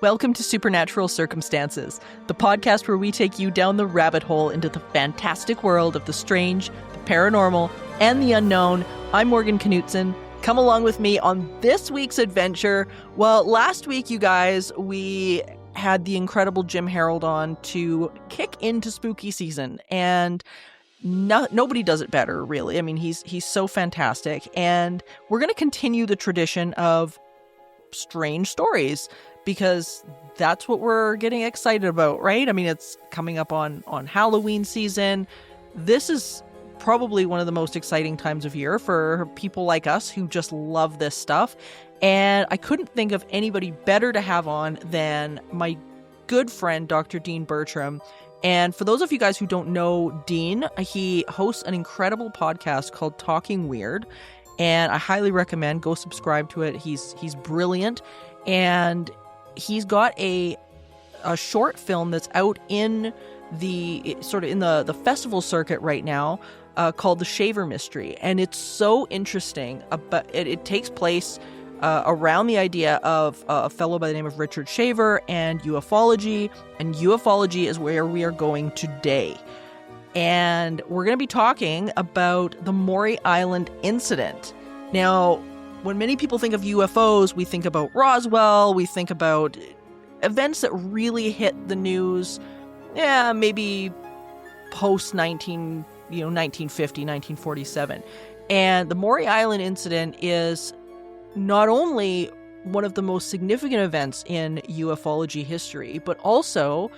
Welcome to Supernatural Circumstances, the podcast where we take you down the rabbit hole into the fantastic world of the strange, the paranormal, and the unknown. I'm Morgan Knudsen. Come along with me on this week's adventure. Well, last week, you guys, we had the incredible Jim Harold on to kick into spooky season, and nobody does it better, really. I mean, he's so fantastic, and we're going to continue the tradition of strange stories because that's what we're getting excited about, right? I mean, it's coming up on Halloween season. This is probably one of the most exciting times of year for people like us who just love this stuff. And I couldn't think of anybody better to have on than my good friend, Dr. Dean Bertram. And for those of you guys who don't know Dean, he hosts an incredible podcast called Talking Weird. And I highly recommend go subscribe to it. He's brilliant. And he's got a short film that's out in the festival circuit right now called The Shaver Mystery. And it's so interesting. But it takes place around the idea of a fellow by the name of Richard Shaver and ufology. And ufology is where we are going today. And we're going to be talking about the Maury Island Incident. Now, when many people think of UFOs, we think about Roswell, we think about events that really hit the news, maybe post 1950, 1947. And the Maury Island Incident is not only one of the most significant events in ufology history, but also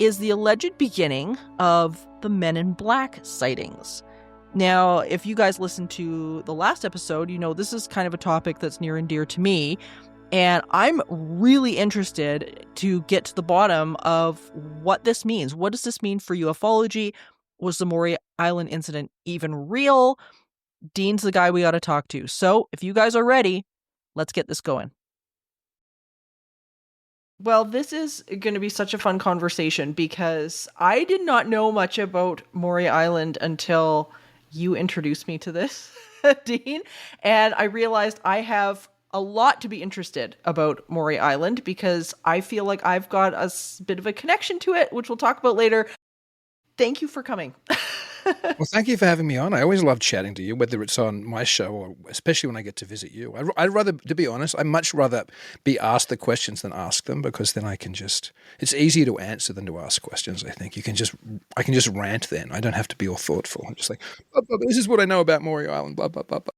is the alleged beginning of the Men in Black sightings. Now, if you guys listened to the last episode, you know this is kind of a topic that's near and dear to me, and I'm really interested to get to the bottom of what this means. What does this mean for ufology? Was the Maury Island Incident even real? Dean's the guy we ought to talk to. So, if you guys are ready, let's get this going. Well, this is going to be such a fun conversation because I did not know much about Maury Island until you introduced me to this, Dean, and I realized I have a lot to be interested about Maury Island because I feel like I've got a bit of a connection to it, which we'll talk about later. Thank you for coming. Well, thank you for having me on. I always love chatting to you, whether it's on my show or especially when I get to visit you. I'd rather, to be honest, I'd much rather be asked the questions than ask them because then I can just, it's easier to answer than to ask questions, I think. I can just rant then. I don't have to be all thoughtful. I'm just like, blah, blah, blah, this is what I know about Maury Island, blah, blah, blah, blah.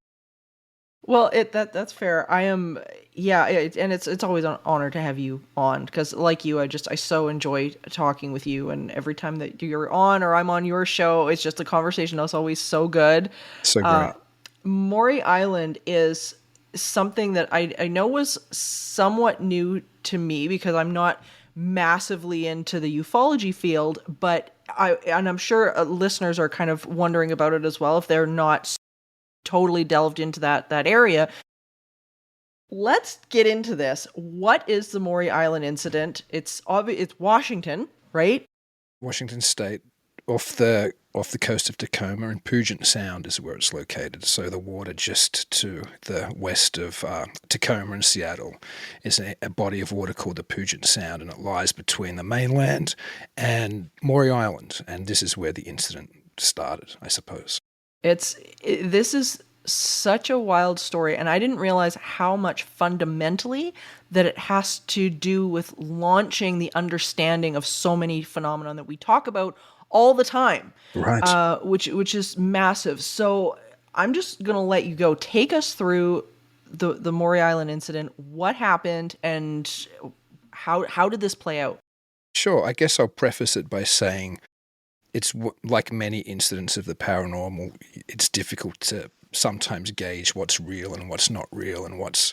Well, that's fair. I am, and it's always an honor to have you on because, like you, I so enjoy talking with you. And every time that you're on or I'm on your show, it's just a conversation that's always so good. So great. Maury Island is something that I know was somewhat new to me because I'm not massively into the ufology field, but I'm sure listeners are kind of wondering about it as well if they're not totally delved into that area. Let's get into this. What is the Maury Island Incident? It's Washington, right? Washington State, off the coast of Tacoma, and Puget Sound is where it's located. So the water just to the west of Tacoma and Seattle is a body of water called the Puget Sound, and it lies between the mainland and Maury Island. And this is where the incident started, I suppose. This is such a wild story, and I didn't realize how much fundamentally that it has to do with launching the understanding of so many phenomena that we talk about all the time, right? Which is massive. So I'm just gonna let you go. Take us through the Maury Island Incident. What happened, and how did this play out? Sure. I guess I'll preface it by saying it's like many incidents of the paranormal, it's difficult to sometimes gauge what's real and what's not real and what's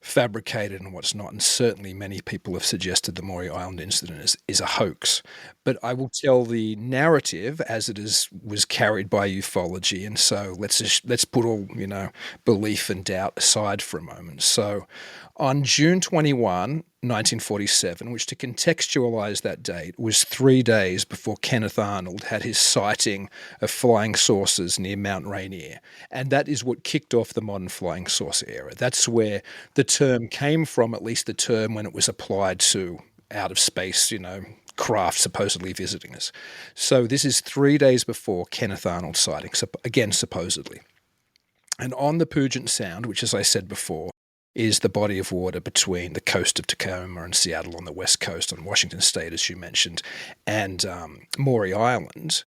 fabricated and what's not. And certainly many people have suggested the Maury Island Incident is a hoax. But I will tell the narrative as it was carried by ufology. And so let's put all, belief and doubt aside for a moment. So on June 21, 1947, which to contextualize that date was 3 days before Kenneth Arnold had his sighting of flying saucers near Mount Rainier. And that is what kicked off the modern flying saucer era. That's where the term came from, at least the term when it was applied to out of space, craft supposedly visiting us. So this is 3 days before Kenneth Arnold's sighting, again, supposedly. And on the Puget Sound, which, as I said before, is the body of water between the coast of Tacoma and Seattle on the west coast, on Washington State, as you mentioned, and Maury Island,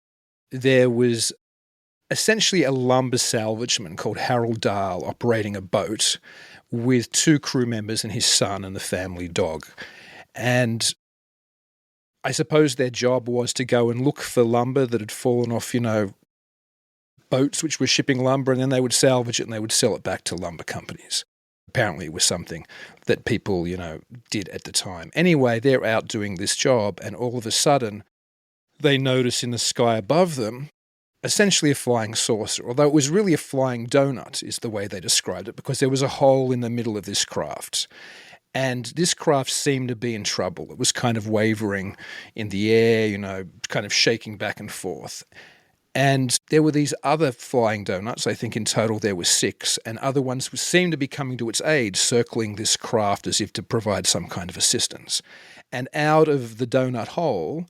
there was essentially a lumber salvageman called Harold Dahl operating a boat with 2 crew members and his son and the family dog. And I suppose their job was to go and look for lumber that had fallen off, boats which were shipping lumber, and then they would salvage it and they would sell it back to lumber companies. Apparently it was something that people, did at the time. Anyway, they're out doing this job, and all of a sudden they notice in the sky above them essentially a flying saucer, although it was really a flying donut is the way they described it, because there was a hole in the middle of this craft. And this craft seemed to be in trouble. It was kind of wavering in the air, kind of shaking back and forth. And there were these other flying donuts, I think in total there were 6, and other ones seemed to be coming to its aid, circling this craft as if to provide some kind of assistance. And out of the donut hole,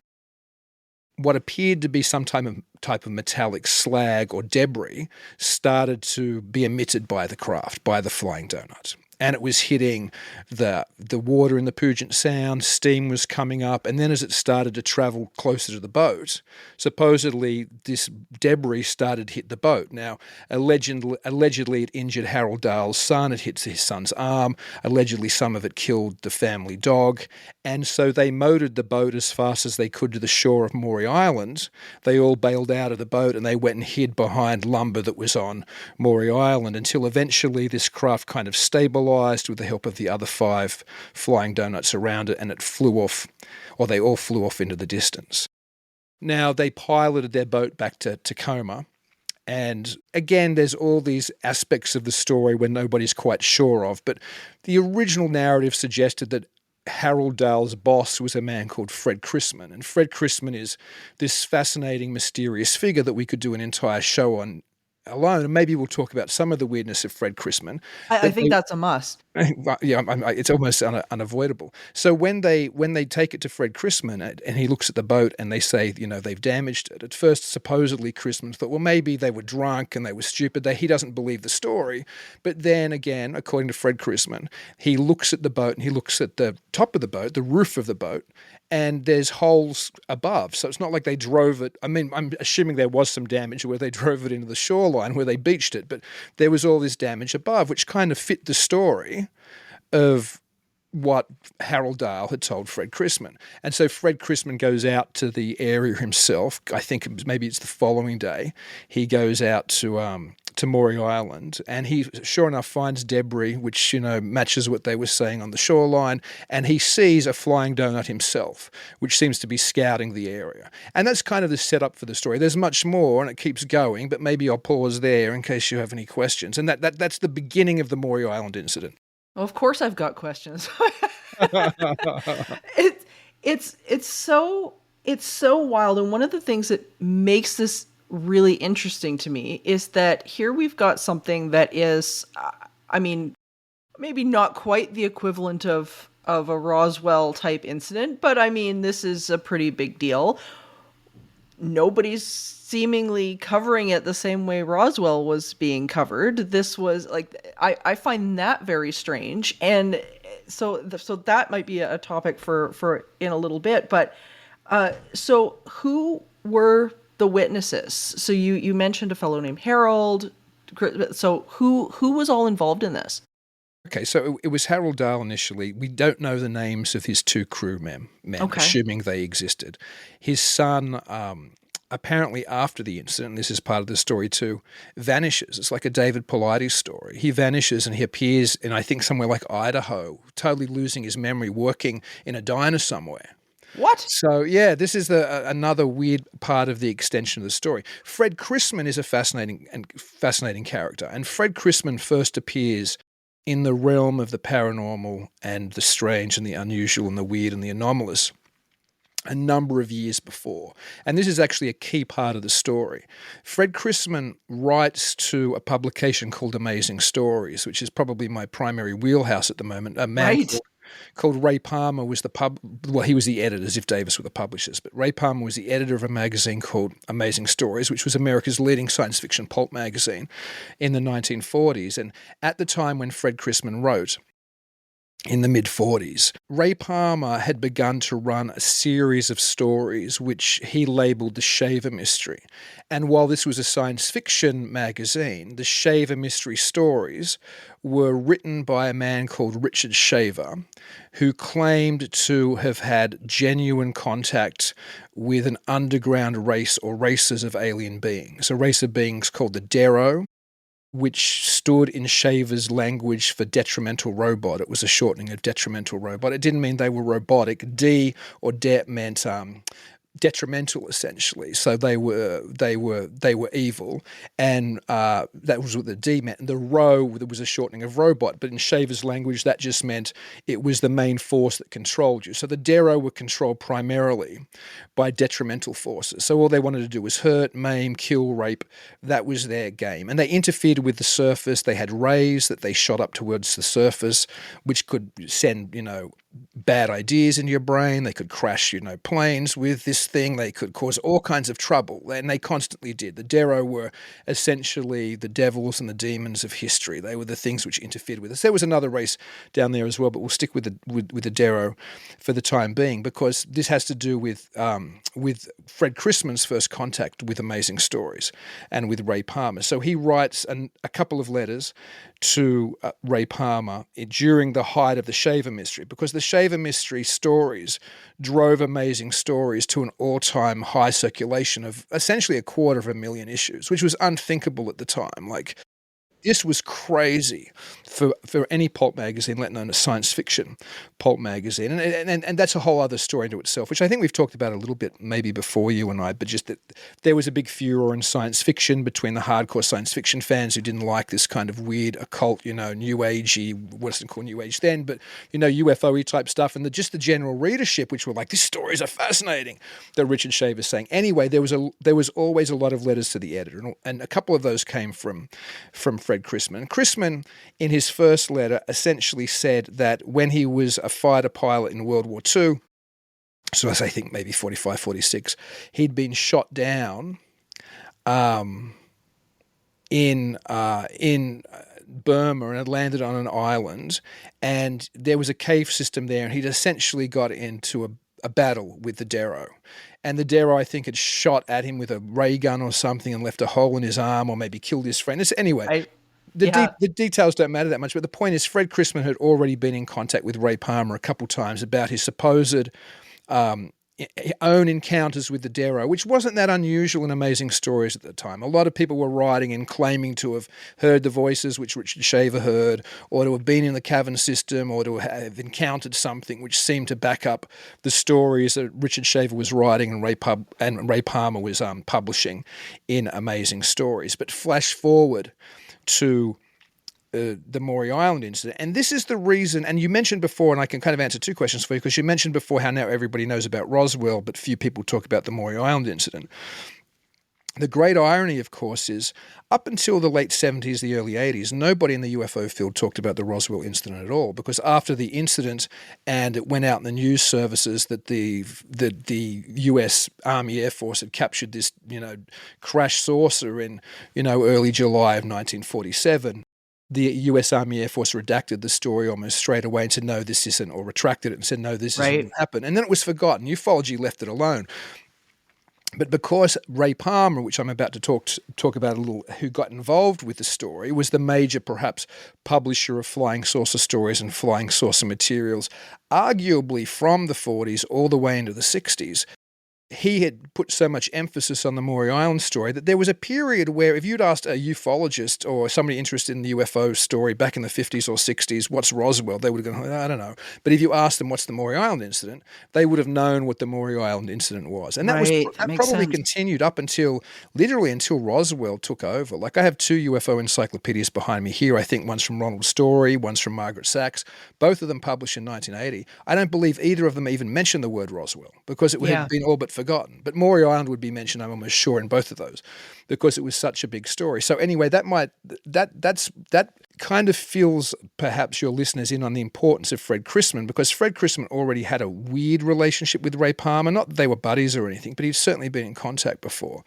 what appeared to be some type of metallic slag or debris started to be emitted by the craft, by the flying donut. And it was hitting the water in the Puget Sound, steam was coming up, and then as it started to travel closer to the boat, supposedly this debris started to hit the boat. Now, allegedly it injured Harold Dahl's son, it hit his son's arm, allegedly some of it killed the family dog, and so they motored the boat as fast as they could to the shore of Maury Island. They all bailed out of the boat and they went and hid behind lumber that was on Maury Island until eventually this craft kind of stabilized with the help of the other 5 flying donuts around it, and it flew off, or they all flew off into the distance. Now, they piloted their boat back to Tacoma, and again, there's all these aspects of the story where nobody's quite sure of, but the original narrative suggested that Harold Dahl's boss was a man called Fred Chrisman, and Fred Chrisman is this fascinating, mysterious figure that we could do an entire show on alone, and maybe we'll talk about some of the weirdness of Fred Chrisman. I think that's a must. Yeah, it's almost unavoidable. So when they take it to Fred Chrisman and he looks at the boat and they say, they've damaged it, at first supposedly Chrisman thought, well, maybe they were drunk and they were stupid. He doesn't believe the story. But then again, according to Fred Chrisman, he looks at the boat and he looks at the top of the boat, the roof of the boat, and there's holes above. So it's not like they drove it. I mean, I'm assuming there was some damage where they drove it into the shoreline where they beached it, but there was all this damage above, which kind of fit the story of what Harold Dahl had told Fred Chrisman. And so Fred Chrisman goes out to the area himself. I think maybe it's the following day. He goes out to Maury Island, and he sure enough finds debris which matches what they were saying on the shoreline, and he sees a flying donut himself, which seems to be scouting the area. And that's kind of the setup for the story. There's much more, and it keeps going, but maybe I'll pause there in case you have any questions. And that's the beginning of the Maury Island incident. Well, of course I've got questions. It's so wild, and one of the things that makes this really interesting to me is that here we've got something that is, maybe not quite the equivalent of a Roswell type incident, but this is a pretty big deal. Nobody's seemingly covering it the same way Roswell was being covered. This was I find that very strange, and so that might be a topic for in a little bit. But so who were the witnesses? So you mentioned a fellow named Harold. So who was all involved in this? Okay, so it was Harold Dahl initially. We don't know the names of his 2 crew men, okay, assuming they existed. His son, apparently after the incident, this is part of the story too, vanishes. It's like a David Paulides story. He vanishes and he appears in, I think, somewhere like Idaho, totally losing his memory, working in a diner somewhere. What? So, yeah, this is another weird part of the extension of the story. Fred Chrisman is a fascinating character, and Fred Chrisman first appears in the realm of the paranormal and the strange and the unusual and the weird and the anomalous a number of years before. And this is actually a key part of the story. Fred Chrisman writes to a publication called Amazing Stories, which is probably my primary wheelhouse at the moment. A man Right. called Ray Palmer was he was the editor, as if Davis were the publishers, but Ray Palmer was the editor of a magazine called Amazing Stories, which was America's leading science fiction pulp magazine in the 1940s. And at the time when Fred Chrisman wrote, in the mid-40s, Ray Palmer had begun to run a series of stories which he labelled the Shaver Mystery. And while this was a science fiction magazine, the Shaver Mystery stories were written by a man called Richard Shaver, who claimed to have had genuine contact with an underground race or races of alien beings, a race of beings called the Darrow, which stood in Shaver's language for detrimental robot. It was a shortening of detrimental robot. It didn't mean they were robotic. D or det meant detrimental, essentially. So they were evil, and that was what the D meant. And the Rho was a shortening of robot, but in Shaver's language, that just meant it was the main force that controlled you. So the Darrow were controlled primarily by detrimental forces. So all they wanted to do was hurt, maim, kill, rape. That was their game, and they interfered with the surface. They had rays that they shot up towards the surface, which could send bad ideas into your brain. They could crash planes with this thing. They could cause all kinds of trouble, and they constantly did. The Darrow were essentially the devils and the demons of history. They were the things which interfered with us. There was another race down there as well, but we'll stick with the Darrow for the time being, because this has to do with Fred Chrisman's first contact with Amazing Stories and with Ray Palmer. So he writes a couple of letters to Ray Palmer during the height of the Shaver Mystery, because the Shaver Mystery stories drove Amazing Stories to an all-time high circulation of essentially 250,000 issues, which was unthinkable at the time. Like, this was crazy for any pulp magazine, let alone a science fiction pulp magazine. And that's a whole other story into itself, which I think we've talked about a little bit maybe before, you and I, but just that there was a big furor in science fiction between the hardcore science fiction fans who didn't like this kind of weird occult, new agey, wasn't called new age then, but, UFO-y type stuff, and just the general readership, which were like, these stories are fascinating, that Richard Shaver's saying. Anyway, there was always a lot of letters to the editor, and a couple of those came from Fred Chrisman. Chrisman, in his first letter, essentially said that when he was a fighter pilot in World War II, so I think maybe 45, 46, he'd been shot down in Burma and had landed on an island, and there was a cave system there, and he'd essentially got into a battle with the Darrow. And the Darrow, I think, had shot at him with a ray gun or something and left a hole in his arm, or maybe killed his friend. Anyway, the details don't matter that much, but the point is Fred Chrisman had already been in contact with Ray Palmer a couple times about his supposed own encounters with the Darrow, which wasn't that unusual in Amazing Stories at the time. A lot of people were writing and claiming to have heard the voices which Richard Shaver heard, or to have been in the cavern system, or to have encountered something which seemed to back up the stories that Richard Shaver was writing and Ray Palmer was publishing in Amazing Stories. But flash forward to the Maury Island incident. And this is the reason, and you mentioned before, and I can kind of answer two questions for you, because you mentioned before how now everybody knows about Roswell, but few people talk about the Maury Island incident. The great irony, of course, is up until the late 70s, the early 80s, nobody in the UFO field talked about the Roswell incident at all, because after the incident, and it went out in the news services that the US Army Air Force had captured this, crash saucer in, early July of 1947, the US Army Air Force redacted the story almost straight away and said, no, this isn't, or retracted it and said, no, this isn't happened. And then it was forgotten. Ufology left it alone. But because Ray Palmer, which I'm about to talk about a little, who got involved with the story, was the major, perhaps, publisher of flying saucer stories and flying saucer materials, arguably from the 40s all the way into the 60s, he had put so much emphasis on the Maury Island story that there was a period where if you'd asked a ufologist or somebody interested in the UFO story back in the 50s or 60s, what's Roswell, they would have gone, I don't know. But if you asked them what's the Maury Island Incident, they would have known what the Maury Island Incident was. And Right. That that makes probably sense. continued up until Roswell took over. Like I have 2 UFO encyclopedias behind me here. I think one's from Ronald Story, one's from Margaret Sachs. Both of them published in 1980. I don't believe either of them even mentioned the word Roswell because it would have been all but forgotten. But Maury Island would be mentioned, I'm almost sure, in both of those because it was such a big story. So anyway, that kind of feels perhaps your listeners in on the importance of Fred Chrisman, because Fred Chrisman already had a weird relationship with Ray Palmer. Not that they were buddies or anything, but he'd certainly been in contact before.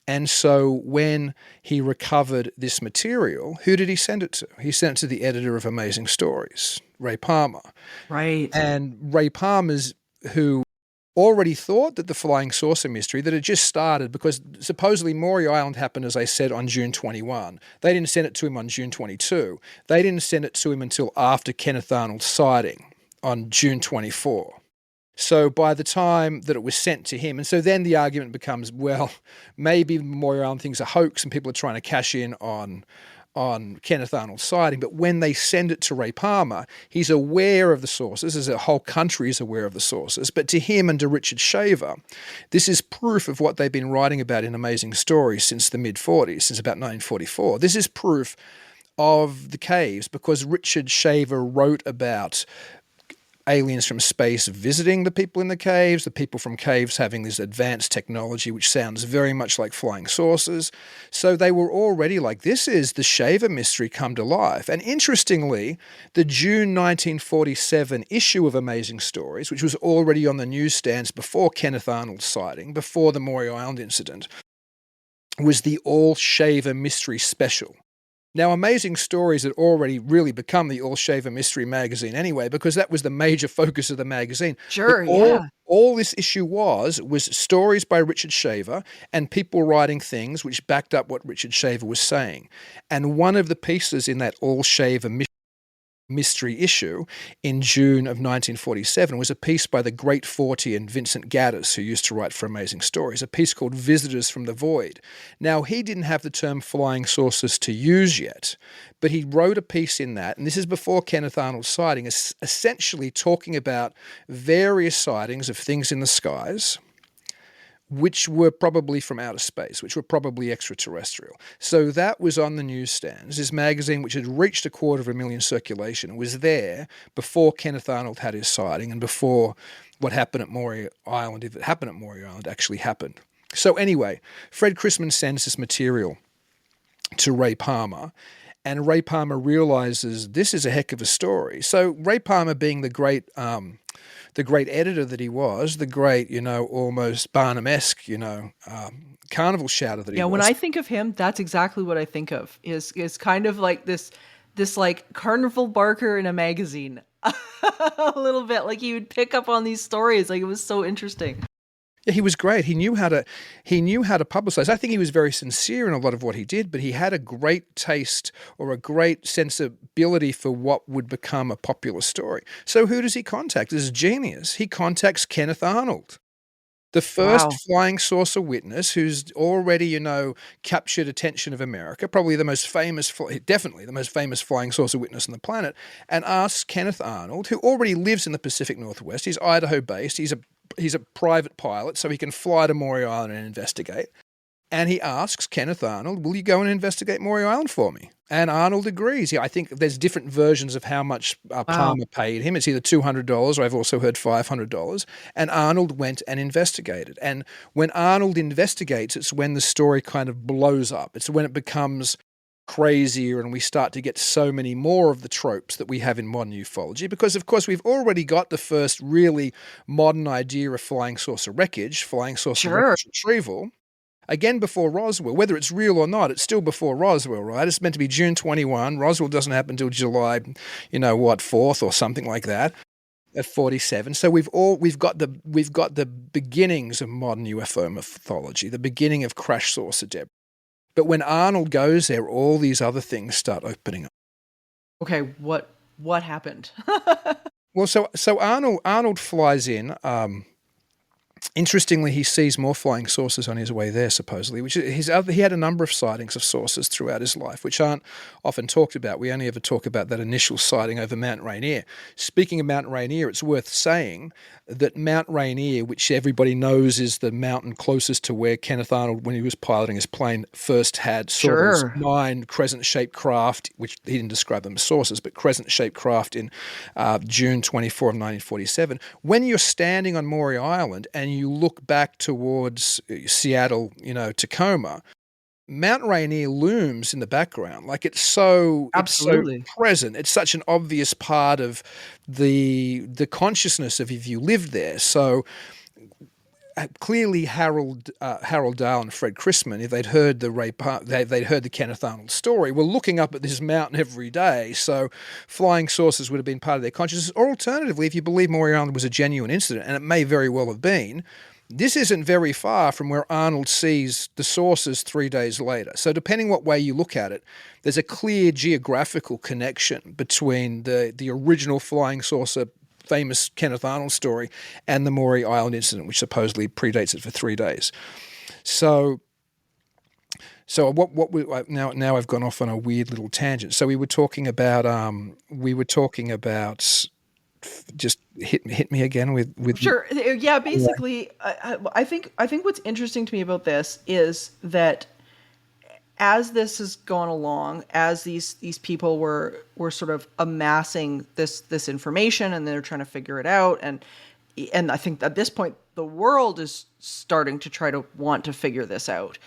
And so when he recovered this material, who did he send it to? He sent it to the editor of Amazing Stories, Ray Palmer. Right. And Ray Palmer's who already thought that the flying saucer mystery, that had just started, because supposedly Maury Island happened, as I said, on June 21. They didn't send it to him on June 22. They didn't send it to him until after Kenneth Arnold's sighting on June 24. So by the time that it was sent to him, and so then the argument becomes, well, maybe Maury Island thing's a hoax and people are trying to cash in on Kenneth Arnold's sighting. But when they send it to Ray Palmer, he's aware of the sources, as a whole country is aware of the sources. But to him and to Richard Shaver, this is proof of what they've been writing about in Amazing Stories since the mid-40s, since about 1944. This is proof of the caves because Richard Shaver wrote about aliens from space visiting the people in the caves, the people from caves having this advanced technology which sounds very much like flying saucers. So they were already like, this is the Shaver mystery come to life. And interestingly, the June 1947 issue of Amazing Stories, which was already on the newsstands before Kenneth Arnold's sighting, before the Maury Island incident, was the All Shaver Mystery Special. Now, Amazing Stories had already really become the All Shaver Mystery magazine anyway, because that was the major focus of the magazine. Sure, All this issue was stories by Richard Shaver and people writing things which backed up what Richard Shaver was saying. And one of the pieces in that All Shaver mystery issue in June of 1947 was a piece by the great Fortean Vincent Gaddis, who used to write for Amazing Stories, a piece called Visitors from the Void. Now, he didn't have the term flying saucers to use yet, but he wrote a piece in that, and this is before Kenneth Arnold's sighting, essentially talking about various sightings of things in the skies, which were probably from outer space, which were probably extraterrestrial. So that was on the newsstands. This magazine, which had reached 250,000 circulation, was there before Kenneth Arnold had his sighting and before what happened at Maury Island, if it happened at Maury Island, actually happened. So anyway, Fred Chrisman sends this material to Ray Palmer, and Ray Palmer realizes this is a heck of a story. So Ray Palmer, being the great editor that he was, the great, almost Barnum-esque, carnival shouter that he was. Yeah, when I think of him, that's exactly what I think of, is kind of like this like carnival barker in a magazine. A little bit, like he would pick up on these stories, like it was so interesting. Yeah, he was great. He knew how to publicize. I think he was very sincere in a lot of what he did, but he had a great taste or a great sensibility for what would become a popular story. So who does he contact? This is genius. He contacts Kenneth Arnold, the first flying saucer witness who's already, captured attention of America, probably definitely the most famous flying saucer witness on the planet, and asks Kenneth Arnold, who already lives in the Pacific Northwest, he's Idaho-based, he's a private pilot, so he can fly to Maury Island and investigate. And he asks Kenneth Arnold, will you go and investigate Maury Island for me? And Arnold agrees. Yeah, I think there's different versions of how much Palmer paid him. It's either $200 or I've also heard $500. And Arnold went and investigated. And when Arnold investigates, it's when the story kind of blows up. It's when it becomes crazier and we start to get so many more of the tropes that we have in modern ufology, because of course we've already got the first really modern idea of flying saucer wreckage, wreckage retrieval, again before Roswell. Whether it's real or not, it's still before Roswell, right? It's meant to be June 21. Roswell doesn't happen until July, 4th or something like that, at 47. So we've got the beginnings of modern UFO mythology, the beginning of crash saucer debris. But when Arnold goes there, all these other things start opening up. Okay, what happened? Well, so Arnold flies in Interestingly, he sees more flying saucers on his way there, supposedly, which he had a number of sightings of saucers throughout his life, which aren't often talked about. We only ever talk about that initial sighting over Mount Rainier. Speaking of Mount Rainier, it's worth saying that Mount Rainier, which everybody knows is the mountain closest to where Kenneth Arnold, when he was piloting his plane, first had saw those 9 crescent-shaped craft, which he didn't describe them as saucers, but crescent-shaped craft in June 24 of 1947. When you're standing on Maury Island and you look back towards Seattle, Tacoma, Mount Rainier looms in the background. Like it's so present. It's such an obvious part of the consciousness of if you lived there. So clearly Harold Dahl and Fred Chrisman, if they'd heard they'd heard the Kenneth Arnold story, were looking up at this mountain every day. So flying saucers would have been part of their consciousness. Or alternatively, if you believe Maury Island was a genuine incident, and it may very well have been, this isn't very far from where Arnold sees the saucers 3 days later. So depending what way you look at it, there's a clear geographical connection between the original flying saucer famous Kenneth Arnold story and the Maury Island incident, which supposedly predates it for 3 days. So what we now I've gone off on a weird little tangent. So we were talking about just hit me again with sure. Yeah, basically I think what's interesting to me about this is that as this has gone along, as these people were sort of amassing this information and they're trying to figure it out, and I think at this point the world is starting to try to want to figure this out.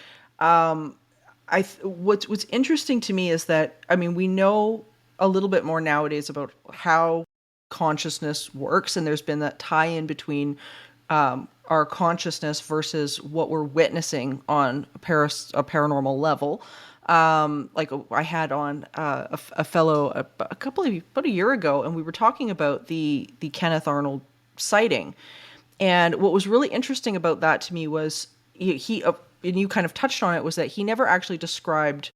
What's interesting to me is that, I mean, we know a little bit more nowadays about how consciousness works, and there's been that tie-in between our consciousness versus what we're witnessing on a paranormal level. Like I had on a fellow about a year ago, and we were talking about the Kenneth Arnold sighting. And what was really interesting about that to me was he and you kind of touched on it, was that he never actually described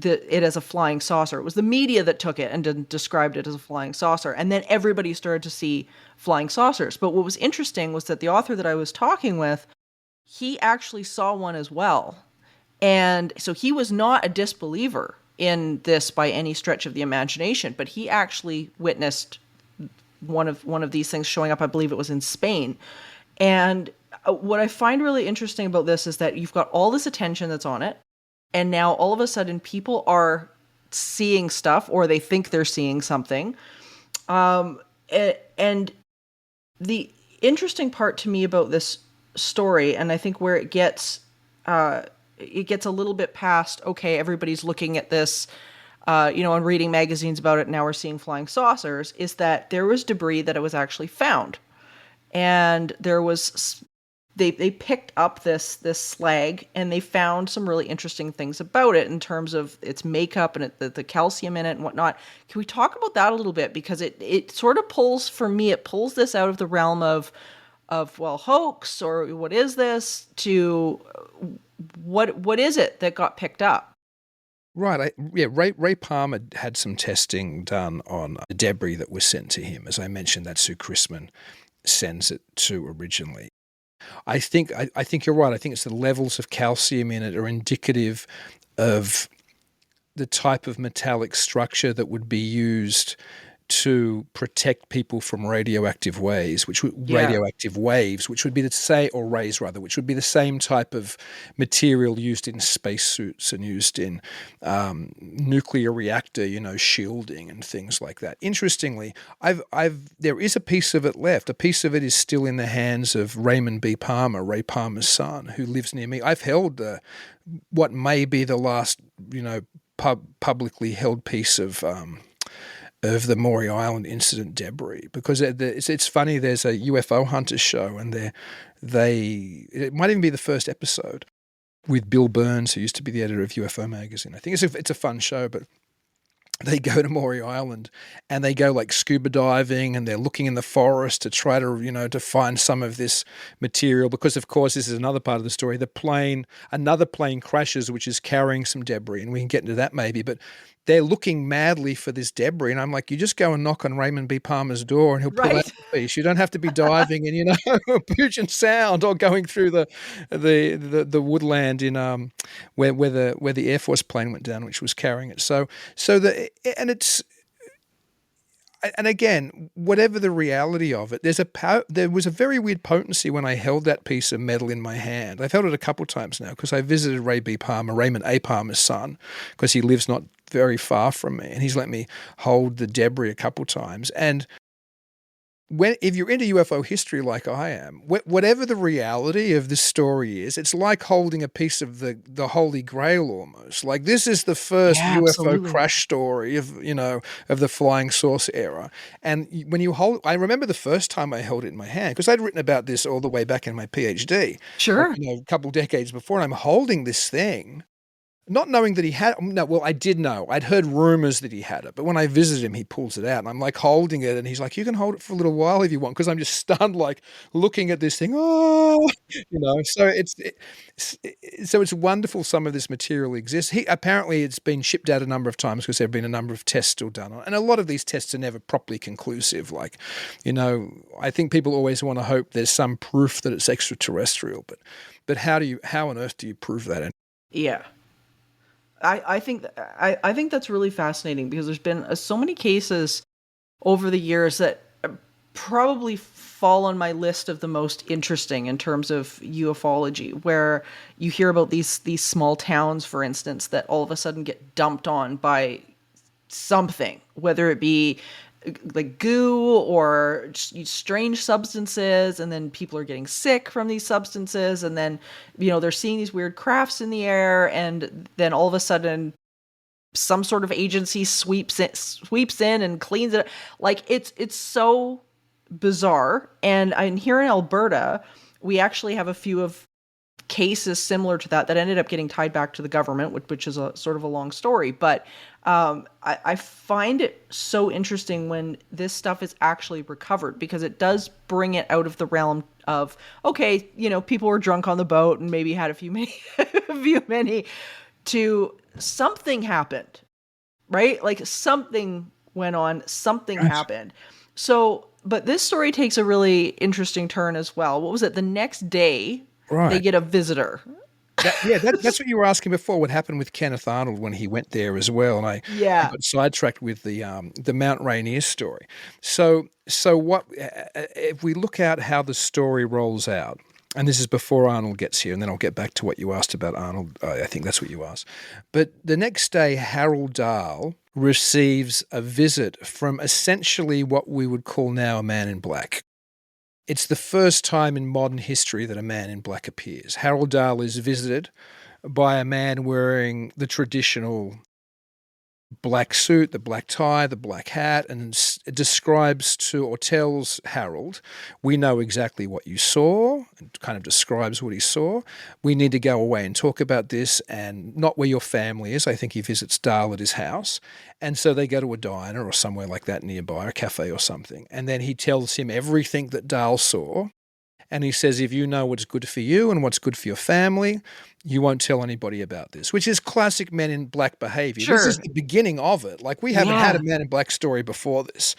it as a flying saucer. It was the media that took it and described it as a flying saucer. And then everybody started to see flying saucers. But what was interesting was that the author that I was talking with, he actually saw one as well. And so he was not a disbeliever in this by any stretch of the imagination, but he actually witnessed one of these things showing up. I believe it was in Spain. And what I find really interesting about this is that you've got all this attention that's on it. And now all of a sudden people are seeing stuff, or they think they're seeing something. And the interesting part to me about this story, and I think where it gets a little bit past, okay, everybody's looking at this, and reading magazines about it, now we're seeing flying saucers, is that there was debris that it was actually found. And there was... They picked up this slag, and they found some really interesting things about it in terms of its makeup and the calcium in it and whatnot. Can we talk about that a little bit? Because it sort of pulls this out of the realm of hoax, or what is this, to what is it that got picked up? Right. Ray Palmer had some testing done on the debris that was sent to him. As I mentioned, that's who Chrisman sends it to originally. I think you're right. I think it's the levels of calcium in it are indicative of the type of metallic structure that would be used to protect people from radioactive waves, which would be or rays rather, which would be the same type of material used in spacesuits and used in nuclear reactor, shielding and things like that. Interestingly, there is a piece of it left. A piece of it is still in the hands of Raymond B. Palmer, Ray Palmer's son, who lives near me. I've held what may be the last, publicly held piece of the Maury Island Incident debris, because it's funny. There's a UFO Hunters show, and it might even be the first episode, with Bill Burns, who used to be the editor of UFO magazine. I think it's a fun show, but they go to Maury Island and they go like scuba diving, and they're looking in the forest to try to, to find some of this material, because of course this is another part of the story. Another plane crashes, which is carrying some debris, and we can get into that maybe, but they're looking madly for this debris, and I'm like, you just go and knock on Raymond B. Palmer's door, and he'll pull out Right. the piece. You don't have to be diving in, Puget Sound or going through the woodland in where the Air Force plane went down, which was carrying it. And again, whatever the reality of it, there was a very weird potency when I held that piece of metal in my hand. I've held it a couple of times now because I visited Raymond A. Palmer's son, because he lives not very far from me, and he's let me hold the debris a couple of times. And if you're into UFO history like I am, whatever the reality of this story is, it's like holding a piece of the Holy Grail almost. Like, this is the first Yeah, UFO absolutely. crash story of the flying saucer era. And when you I remember the first time I held it in my hand, because I'd written about this all the way back in my PhD, Sure. a couple decades before, and I'm holding this thing. Not knowing that he had, no, well, I did know. I'd heard rumors that he had it, but when I visited him, he pulls it out, and I'm like holding it, and he's like, "You can hold it for a little while if you want," because I'm just stunned, like looking at this thing. Oh, So it's wonderful. Some of this material exists. Apparently it's been shipped out a number of times because there've been a number of tests still done on it, and a lot of these tests are never properly conclusive. Like, I think people always want to hope there's some proof that it's extraterrestrial, but how on earth do you prove that? Yeah. I think I think that's really fascinating, because there's been so many cases over the years that probably fall on my list of the most interesting in terms of ufology, where you hear about these small towns, for instance, that all of a sudden get dumped on by something, whether it be like goo or strange substances, and then people are getting sick from these substances, and then they're seeing these weird crafts in the air, and then all of a sudden some sort of agency sweeps in and cleans it. Like, it's so bizarre. And here in Alberta, we actually have a few of cases similar to that ended up getting tied back to the government, which is a sort of a long story. But I find it so interesting when this stuff is actually recovered, because it does bring it out of the realm of, okay, people were drunk on the boat and maybe had a few many, to something happened, right? Like, something went on, something Right. happened. So, but this story takes a really interesting turn as well. What was it? The next day, they Right. get a visitor. That's what you were asking before. What happened with Kenneth Arnold when he went there as well? And I Yeah. got sidetracked with the Mount Rainier story. So what if we look at how the story rolls out? And this is before Arnold gets here, and then I'll get back to what you asked about Arnold. I think that's what you asked. But the next day, Harold Dahl receives a visit from essentially what we would call now a man in black. It's the first time in modern history that a man in black appears. Harold Dahl is visited by a man wearing the traditional black suit, the black tie, the black hat, and it describes to, or tells Harold, we know exactly what you saw, and kind of describes what he saw. We need to go away and talk about this, and not where your family is. I think he visits Dahl at his house. And so they go to a diner or somewhere like that nearby, a cafe or something. And then he tells him everything that Dahl saw. And he says, if you know what's good for you and what's good for your family, you won't tell anybody about this, which is classic men in black behavior. This is Sure. the beginning of it. Like, we haven't had Yeah. a man in black story before this.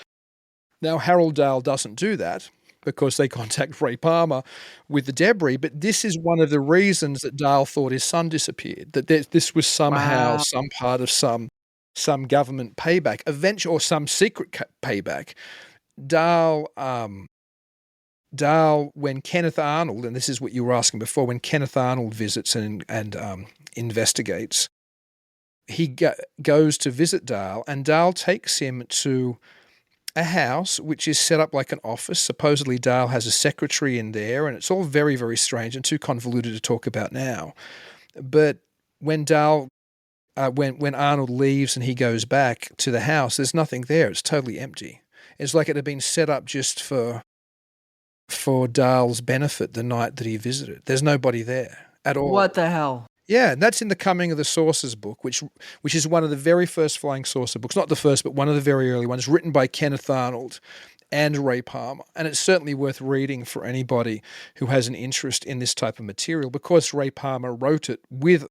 Now, Harold Dahl doesn't do that because they contact Ray Palmer with the debris, but this is one of the reasons that Dahl thought his son disappeared, that this was somehow Wow. some part of some government payback, or some secret payback. Dahl, when Kenneth Arnold, and this is what you were asking before, when Kenneth Arnold visits and investigates, he goes to visit Dahl, and Dahl takes him to a house which is set up like an office. Supposedly Dahl has a secretary in there, and it's all very, very strange and too convoluted to talk about now. But when when Arnold leaves and he goes back to the house, there's nothing there. It's totally empty. It's like it had been set up just for Dahl's benefit the night that he visited. There's nobody there at all. What the hell? Yeah, and that's in the Coming of the Saucers book, which is one of the very first flying saucer books, not the first, but one of the very early ones, written by Kenneth Arnold and Ray Palmer. And it's certainly worth reading for anybody who has an interest in this type of material, because Ray Palmer wrote it with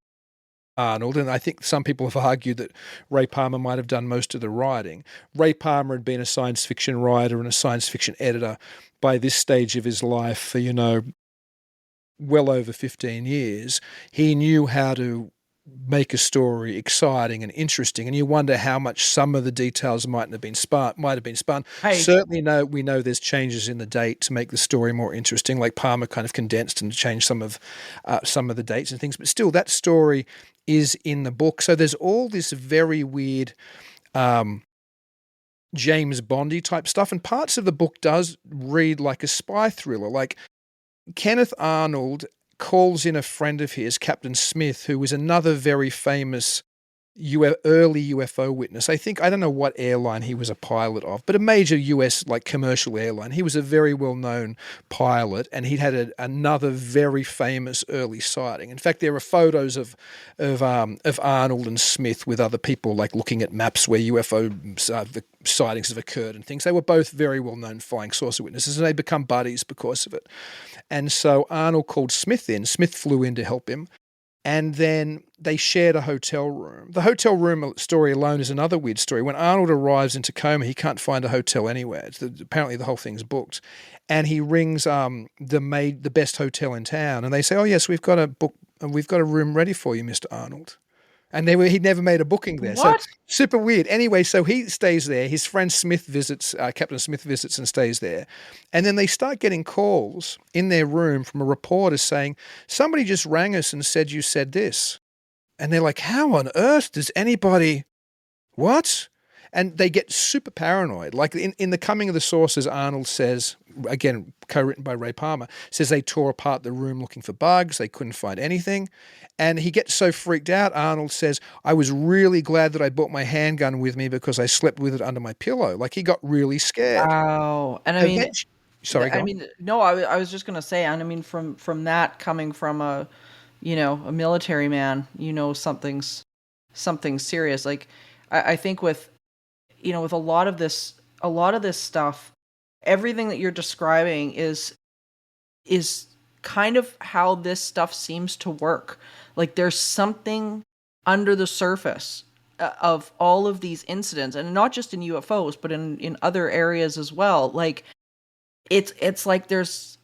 Arnold, and I think some people have argued that Ray Palmer might have done most of the writing. Ray Palmer had been a science fiction writer and a science fiction editor by this stage of his life for, well over 15 years. He knew how to make a story exciting and interesting, and you wonder how much some of the details might have been spun. Certainly, we know there's changes in the date to make the story more interesting. Like Palmer kind of condensed and changed some of the dates and things, but still, that story is in the book. So there's all this very weird James Bondy type stuff, and parts of the book does read like a spy thriller. Like Kenneth Arnold calls in a friend of his, Captain Smith, who was another very famous early UFO witness. I don't know what airline he was a pilot of, but a major US commercial airline. He was a very well-known pilot, and he'd had another very famous early sighting. In fact, there are photos of Arnold and Smith with other people looking at maps where UFO the sightings have occurred and things. They were both very well-known flying saucer witnesses, and they become buddies because of it. And so Arnold called Smith in. Smith flew in to help him. And then they shared a hotel room. The hotel room story alone is another weird story. When Arnold arrives in Tacoma, he can't find a hotel anywhere. Apparently the whole thing's booked. And he rings the best hotel in town, and they say, "Oh yes, we've got a room ready for you, Mr. Arnold." And he'd never made a booking there. What? So super weird. Anyway, so he stays there. His friend Smith visits, Captain Smith visits and stays there. And then they start getting calls in their room from a reporter saying, "Somebody just rang us and said you said this." And they're like, "How on earth does anybody, what?" And they get super paranoid. Like in The Coming of the Saucers, Arnold says, again, co-written by Ray Palmer, says they tore apart the room looking for bugs. They couldn't find anything. And he gets so freaked out, Arnold says, "I was really glad that I brought my handgun with me because I slept with it under my pillow." Like he got really scared. Wow. And I mean, Sorry, go on. no, I was just going to say, and I mean, from that coming from a military man, something's serious. Like I think with a lot of this stuff, everything that you're describing is kind of how this stuff seems to work. Like there's something under the surface of all of these incidents, and not just in UFOs, but in other areas as well. Like it's like there's,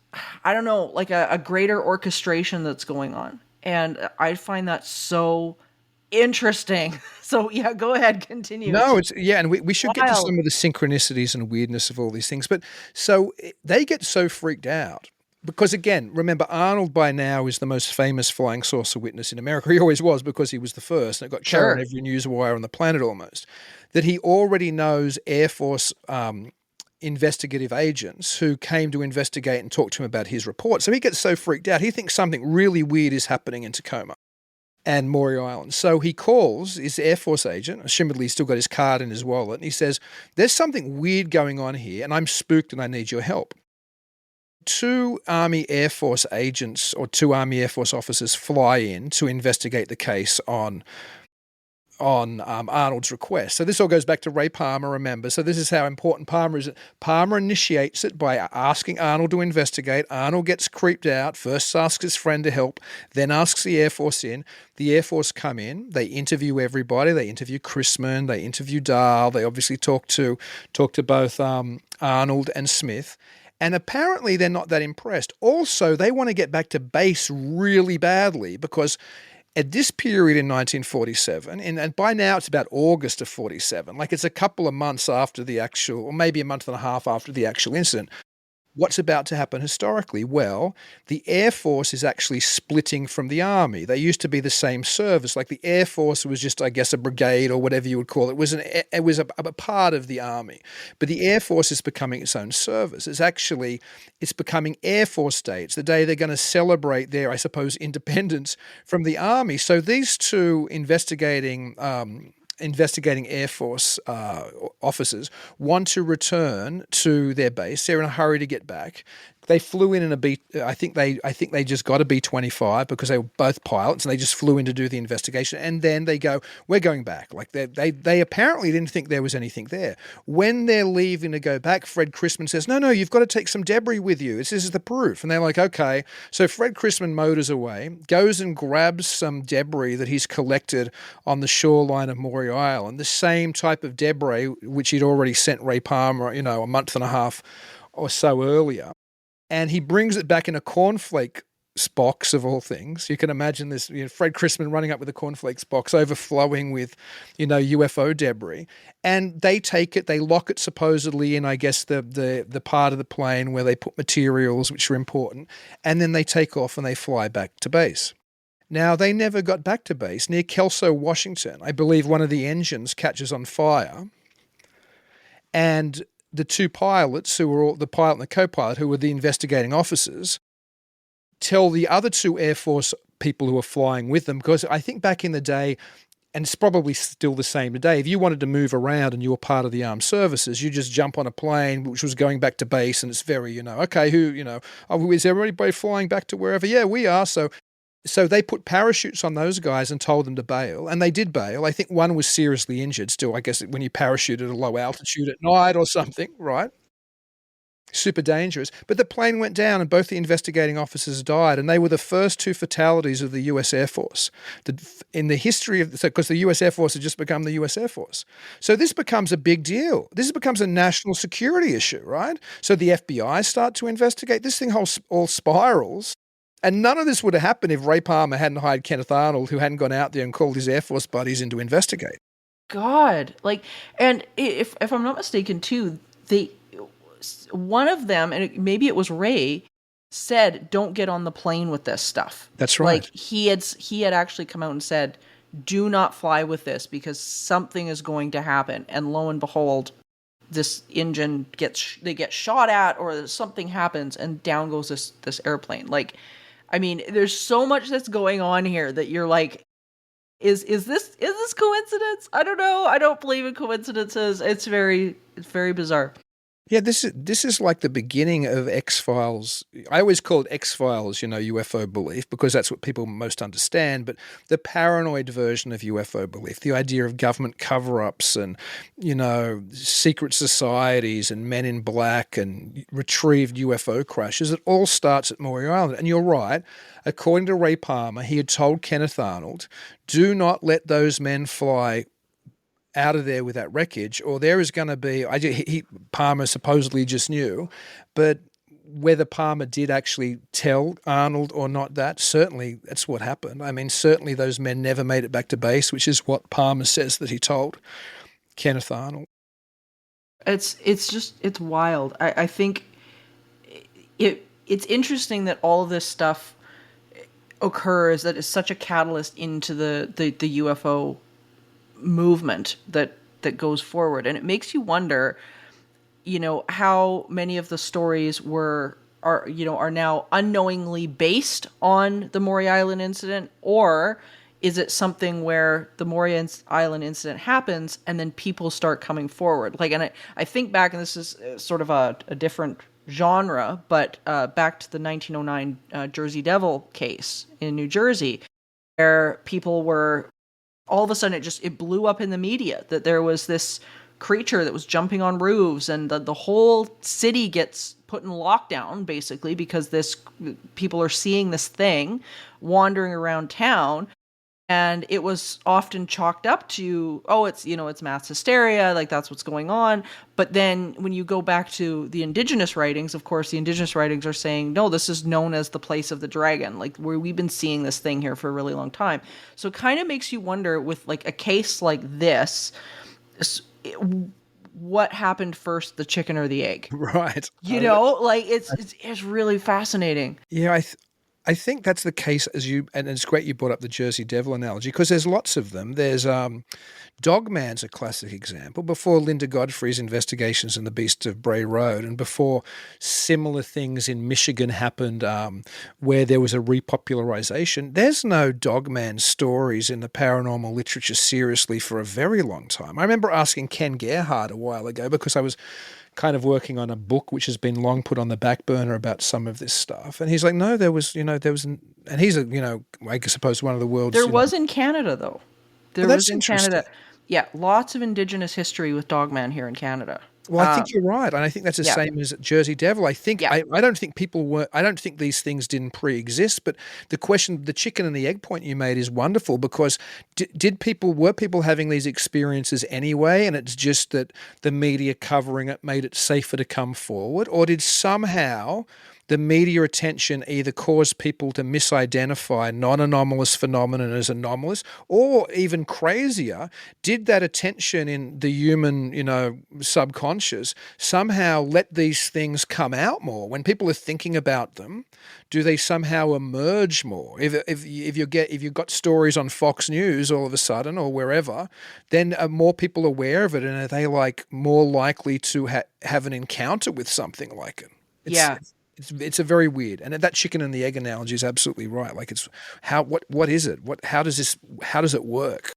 I don't know, like a greater orchestration that's going on. And I find that so interesting. So yeah, go ahead, continue. No, and we should get to some of the synchronicities and weirdness of all these things. But so they get so freaked out because, again, remember, Arnold by now is the most famous flying saucer witness in America. He always was because he was the first, and it got carried on every news wire on the planet almost. That he already knows Air Force investigative agents who came to investigate and talk to him about his report. So he gets so freaked out, he thinks something really weird is happening in Tacoma and Maury Island. So he calls his Air Force agent, assumedly he's still got his card in his wallet, and he says, "There's something weird going on here, and I'm spooked and I need your help." 2 Army Air Force agents or 2 Army Air Force officers fly in to investigate the case on Arnold's request. So this all goes back to Ray Palmer, remember. So this is how important Palmer is. Palmer initiates it by asking Arnold to investigate. Arnold gets creeped out, first asks his friend to help, then asks the Air Force in. The Air Force come in, they interview everybody. They interview Chrisman, they interview Dahl. They obviously talk to both Arnold and Smith. And apparently they're not that impressed. Also, they want to get back to base really badly because at this period in 1947, and by now it's about August of 47, like it's a couple of months after the actual, or maybe a month and a half after the actual incident. What's about to happen historically? Well, the Air Force is actually splitting from the Army. They used to be the same service. Like the Air Force was just, I guess, a brigade or whatever you would call it. It was a part of the Army. But the Air Force is becoming its own service. It's becoming Air Force Day. It's the day they're going to celebrate their, I suppose, independence from the Army. So these 2 investigating Air Force officers want to return to their base. They're in a hurry to get back. They flew in a B. I think they just got a B-25 because they were both pilots, and they just flew in to do the investigation. And then they go, "We're going back." Like they apparently didn't think there was anything there. When they're leaving to go back, Fred Chrisman says, "No, you've got to take some debris with you. This is the proof." And they're like, "Okay." So Fred Chrisman motors away, goes and grabs some debris that he's collected on the shoreline of Maury Island, the same type of debris which he'd already sent Ray Palmer, a month and a half or so earlier. And he brings it back in a cornflake box of all things. You can imagine this, Fred Chrisman running up with a cornflakes box overflowing with, UFO debris. And they take it, they lock it supposedly in, I guess, the part of the plane where they put materials which are important. And then they take off and they fly back to base. Now, they never got back to base. Near Kelso, Washington, I believe one of the engines catches on fire. And the two pilots, the pilot and the co-pilot, who were the investigating officers, tell the other two Air Force people who were flying with them, because I think back in the day, and it's probably still the same today, if you wanted to move around and you were part of the armed services, you just jump on a plane which was going back to base, and it's very, okay, is everybody flying back to wherever? Yeah, we are. So they put parachutes on those guys and told them to bail, and they did bail. I think one was seriously injured still, I guess, when you parachute at a low altitude at night or something, right? Super dangerous. But the plane went down and both the investigating officers died, and they were the first two fatalities of the US Air Force in the history of, because the US Air Force had just become the US Air Force. So this becomes a big deal. This becomes a national security issue, right? So the FBI start to investigate. This thing all spirals. And none of this would have happened if Ray Palmer hadn't hired Kenneth Arnold, who hadn't gone out there and called his Air Force buddies in to investigate. God, and if I'm not mistaken, too, one of them, and maybe it was Ray, said, "Don't get on the plane with this stuff." That's right. Like he had actually come out and said, "Do not fly with this because something is going to happen." And lo and behold, this engine they get shot at, or something happens, and down goes this airplane. There's so much that's going on here that you're like, is this coincidence? I don't know. I don't believe in coincidences. It's very bizarre. Yeah, this is like the beginning of X-Files. I always call it X-Files, UFO belief, because that's what people most understand. But the paranoid version of UFO belief, the idea of government cover-ups and, secret societies and men in black and retrieved UFO crashes, it all starts at Maury Island. And you're right. According to Ray Palmer, he had told Kenneth Arnold, do not let those men fly out of there with that wreckage, or there is going to be, Palmer supposedly just knew, but whether Palmer did actually tell Arnold or not, certainly that's what happened. Certainly those men never made it back to base, which is what Palmer says that he told Kenneth Arnold. It's wild. I think it's interesting that all of this stuff occurs, that is such a catalyst into the UFO movement that goes forward. And it makes you wonder, how many of the stories are now unknowingly based on the Maury Island incident, or is it something where the Maury Island incident happens and then people start coming forward? And I think back, and this is sort of a different genre, but back to the 1909 Jersey Devil case in New Jersey, where people were, all of a sudden it blew up in the media that there was this creature that was jumping on roofs, and the whole city gets put in lockdown basically because people are seeing this thing wandering around town. And it was often chalked up to, it's mass hysteria, like that's what's going on. But then when you go back to the indigenous writings, of course, the indigenous writings are saying, no, this is known as the place of the dragon, like where we've been seeing this thing here for a really long time. So it kind of makes you wonder, with like a case like this, what happened first, the chicken or the egg? Right. It's really fascinating. Yeah, I think that's the case, and it's great you brought up the Jersey Devil analogy, because there's lots of them. There's Dogman's a classic example. Before Linda Godfrey's investigations in the Beast of Bray Road, and before similar things in Michigan happened, where there was a repopularization, there's no Dogman stories in the paranormal literature seriously for a very long time. I remember asking Ken Gerhard a while ago, because I was kind of working on a book which has been long put on the back burner about some of this stuff. And he's like, no, and he's I suppose one of the world's, There was in Canada, though. oh, There was that's in interesting. Canada. Yeah, lots of Indigenous history with Dogman here in Canada. Well, I think you're right, and I think that's the Yeah, same as Jersey Devil. yeah, I don't think I don't think these things didn't pre-exist. But the question, the chicken and the egg point you made is wonderful, because were people having these experiences anyway, and it's just that the media covering it made it safer to come forward, or did somehow the media attention either cause people to misidentify non-anomalous phenomenon as anomalous, or even crazier, did that attention in the human, subconscious somehow let these things come out more? When people are thinking about them, do they somehow emerge more? If you've got stories on Fox News all of a sudden, or wherever, then are more people aware of it, and are they like more likely to have an encounter with something like it? It's yeah. it's a very weird, and that chicken and the egg analogy is absolutely right. Like, it's what is it? How does it work?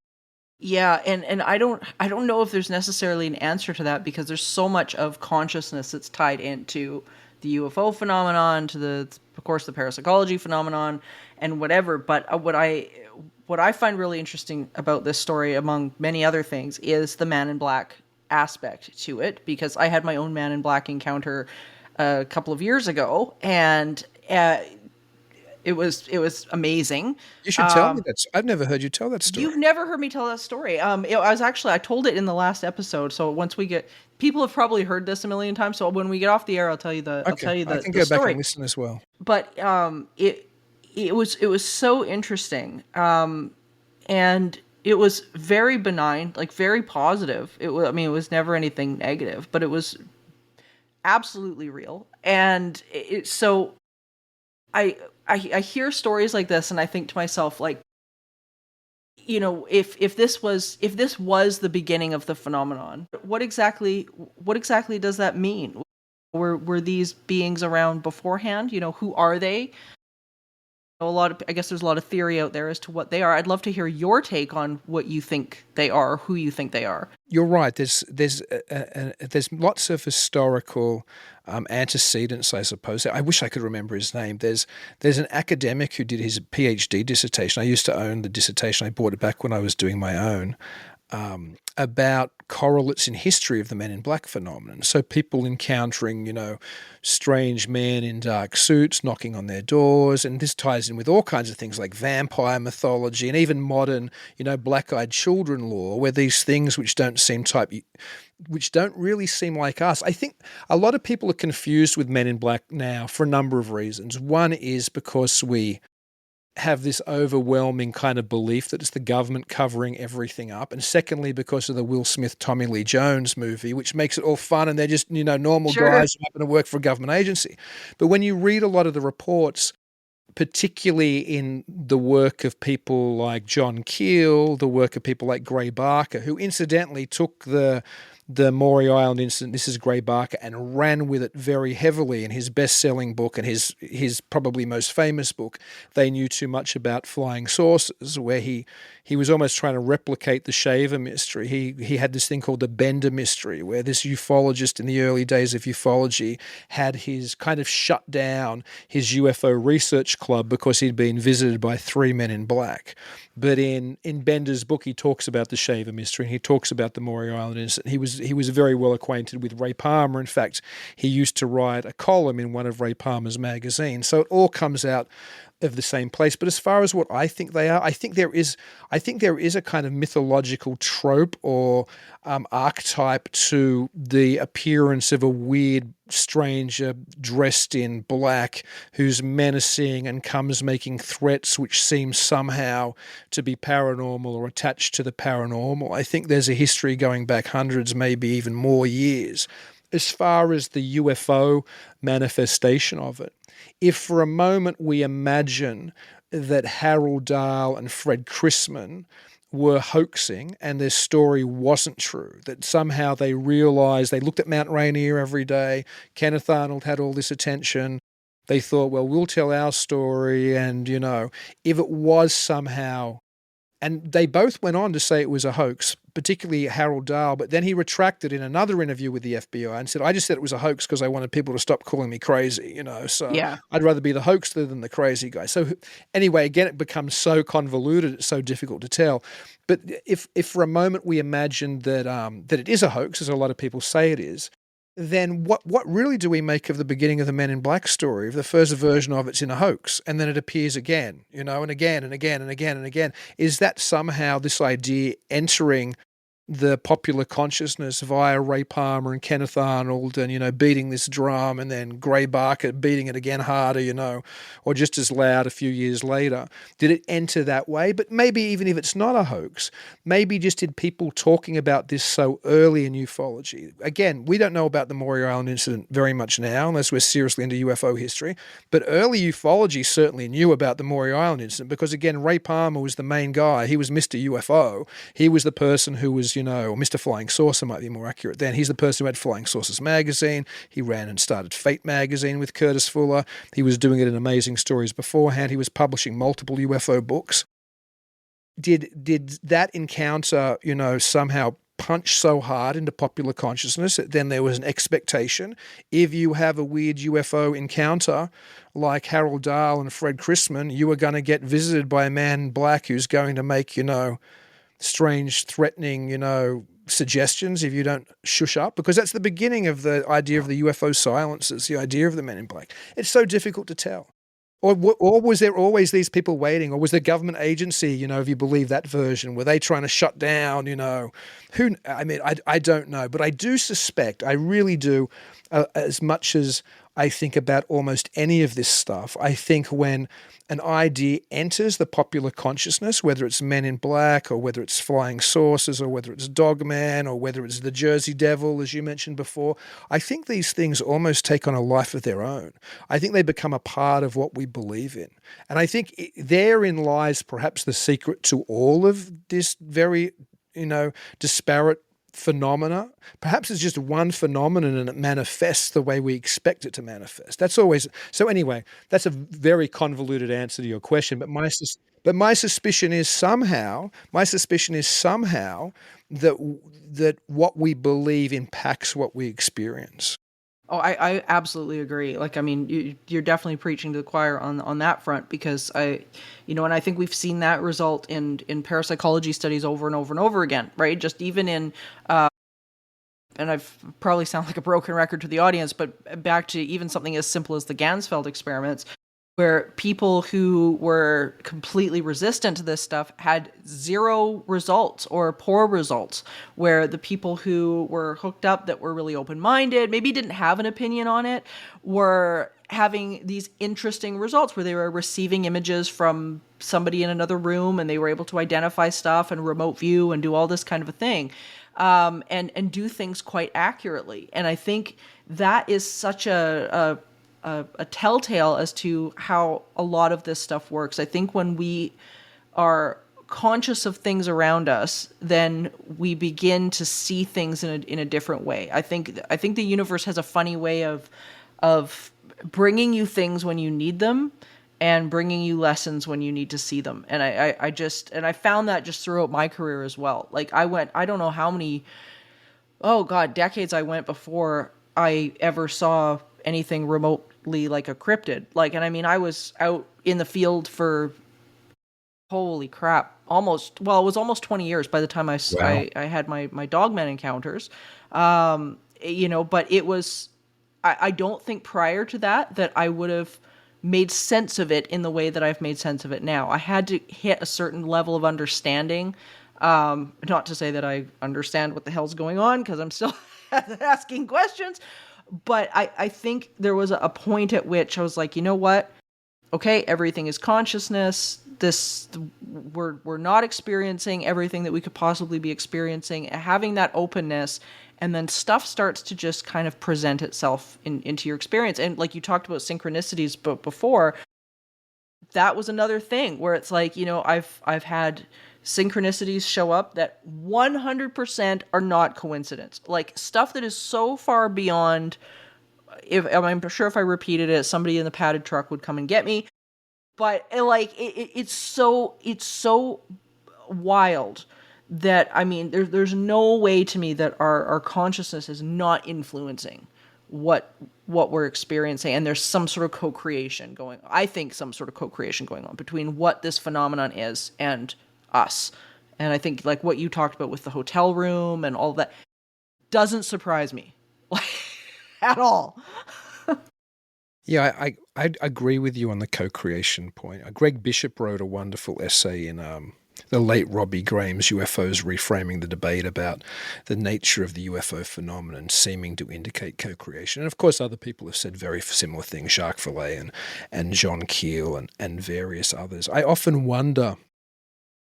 Yeah, and I don't know if there's necessarily an answer to that, because there's so much of consciousness that's tied into the UFO phenomenon, to of course the parapsychology phenomenon, and whatever. But what I find really interesting about this story, among many other things, is the Man in Black aspect to it, because I had my own Man in Black encounter a couple of years ago, and it was amazing. You should tell me that. I've never heard you tell that story. You've never heard me tell that story. I told it in the last episode. So once we get, people have probably heard this a million times. So when we get off the air, I'll Okay, tell you I the can the go back and story. listen as well. But it was so interesting. And it was very benign, like very positive. It was never anything negative, but it was absolutely real. And so I hear stories like this, and I think to myself, like, if this was the beginning of the phenomenon, what exactly does that mean? Were these beings around beforehand? Who are they? I guess there's a lot of theory out there as to what they are. I'd love to hear your take on what you think they are, who you think they are. You're right. There's lots of historical antecedents, I suppose. I wish I could remember his name. There's an academic who did his PhD dissertation. I used to own the dissertation. I bought it back when I was doing my own. About correlates in history of the Men in Black phenomenon. So people encountering, strange men in dark suits knocking on their doors, and this ties in with all kinds of things like vampire mythology and even modern, black-eyed children lore, where these things which don't really seem like us. I think a lot of people are confused with Men in Black now for a number of reasons. One is because we have this overwhelming kind of belief that it's the government covering everything up. And secondly, because of the Will Smith, Tommy Lee Jones movie, which makes it all fun and they're just, normal Sure. guys who happen to work for a government agency. But when you read a lot of the reports, particularly in the work of people like John Keel, the work of people like Gray Barker, who incidentally took the Maury Island Incident, this is Gray Barker, and ran with it very heavily in his best-selling book and his probably most famous book, They Knew Too Much About Flying Saucers, where he was almost trying to replicate the Shaver mystery. He had this thing called the Bender mystery, where this ufologist in the early days of ufology had his kind of shut down his UFO research club because he'd been visited by 3 men in black. But in Bender's book, he talks about the Shaver mystery and he talks about the Maury Island Incident. He was very well acquainted with Ray Palmer. In fact, he used to write a column in one of Ray Palmer's magazines. So it all comes out of the same place. But as far as what I think they are, I think there is a kind of mythological trope or archetype to the appearance of a weird stranger dressed in black who's menacing and comes making threats which seem somehow to be paranormal or attached to the paranormal. I think there's a history going back hundreds, maybe even more years. As far as the UFO manifestation of it, if for a moment we imagine that Harold Dahl and Fred Chrisman were hoaxing and their story wasn't true, that somehow they realized, they looked at Mount Rainier every day, Kenneth Arnold had all this attention, they thought, well, we'll tell our story, and, if it was somehow And they both went on to say it was a hoax, particularly Harold Dahl, but then he retracted in another interview with the FBI and said, I just said it was a hoax because I wanted people to stop calling me crazy, so Yeah. I'd rather be the hoaxer than the crazy guy. So anyway, again, it becomes so convoluted, it's so difficult to tell. But if for a moment we imagine that it is a hoax, as a lot of people say it is, then what really do we make of the beginning of the Men in Black story? If the first version of it's in a hoax, and then it appears again, and again and again and again and again. Is that somehow this idea entering the popular consciousness via Ray Palmer and Kenneth Arnold and, beating this drum, and then Gray Barker beating it again harder, or just as loud a few years later? Did it enter that way? But maybe even if it's not a hoax, maybe just did people talking about this so early in ufology? Again, we don't know about the Maury Island incident very much now, unless we're seriously into UFO history. But early ufology certainly knew about the Maury Island incident because, again, Ray Palmer was the main guy. He was Mr. UFO. He was the person who was, or Mr. Flying Saucer might be more accurate then. He's the person who had Flying Saucers magazine. He ran and started Fate magazine with Curtis Fuller. He was doing it in Amazing Stories beforehand. He was publishing multiple UFO books. Did that encounter, somehow punch so hard into popular consciousness that then there was an expectation? If you have a weird UFO encounter like Harold Dahl and Fred Chrisman, you are going to get visited by a man in black who's going to make, strange, threatening, suggestions if you don't shush up, because that's the beginning of the idea of the UFO silencers, the idea of the Men in Black. It's so difficult to tell. Or was there always these people waiting? Or was the government agency, if you believe that version, were they trying to shut down, I don't know. But I do suspect, I really do, as much as I think about almost any of this stuff, I think when an idea enters the popular consciousness, whether it's Men in Black or whether it's Flying Saucers or whether it's Dogman or whether it's the Jersey Devil, as you mentioned before, I think these things almost take on a life of their own. I think they become a part of what we believe in. And I think therein lies perhaps the secret to all of this very, disparate phenomena. Perhaps it's just one phenomenon and it manifests the way we expect it to manifest. That's always so. Anyway, that's a very convoluted answer to your question. But my suspicion is somehow that what we believe impacts what we experience. Oh, I absolutely agree. You're definitely preaching to the choir on that front, because and I think we've seen that result in parapsychology studies over and over and over again, right? Just even in, and I've probably sound like a broken record to the audience, but back to even something as simple as the Gansfeld experiments, where people who were completely resistant to this stuff had zero results or poor results, where the people who were hooked up, that were really open-minded, maybe didn't have an opinion on it, were having these interesting results where they were receiving images from somebody in another room and they were able to identify stuff and remote view and do all this kind of a thing, and do things quite accurately. And I think that is such a telltale as to how a lot of this stuff works. I think when we are conscious of things around us, then we begin to see things in a different way. I think the universe has a funny way of bringing you things when you need them and bringing you lessons when you need to see them. And I found that just throughout my career as well. Like I don't know how many, decades I went before I ever saw anything remotely like a cryptid. I was out in the field for, holy crap, it was almost 20 years by the time I had my dogman encounters. But it was, I don't think prior to that I would have made sense of it in the way that I've made sense of it now. I had to hit a certain level of understanding. Not to say that I understand what the hell's going on, because I'm still asking questions. But I think there was a point at which I was like, you know what? Okay, everything is consciousness. We're not experiencing everything that we could possibly be experiencing. Having that openness, and then stuff starts to just kind of present itself into your experience. And like you talked about synchronicities, but before, that was another thing where it's like, I've had synchronicities show up that 100% are not coincidence. Like stuff that is so far beyond, I'm sure if I repeated it, somebody in the padded truck would come and get me. But it's so wild that, I mean, there's no way to me that our consciousness is not influencing what we're experiencing, and there's some sort of co-creation going on. I think some sort of co-creation going on between what this phenomenon is and us. And I think, like what you talked about with the hotel room and all that, doesn't surprise me at all. Yeah, I agree with you on the co-creation point. Greg Bishop wrote a wonderful essay in the late Robbie Graham's UFOs, reframing the debate about the nature of the UFO phenomenon seeming to indicate co-creation. And of course, other people have said very similar things, Jacques Vallée and John Keel and various others. I often wonder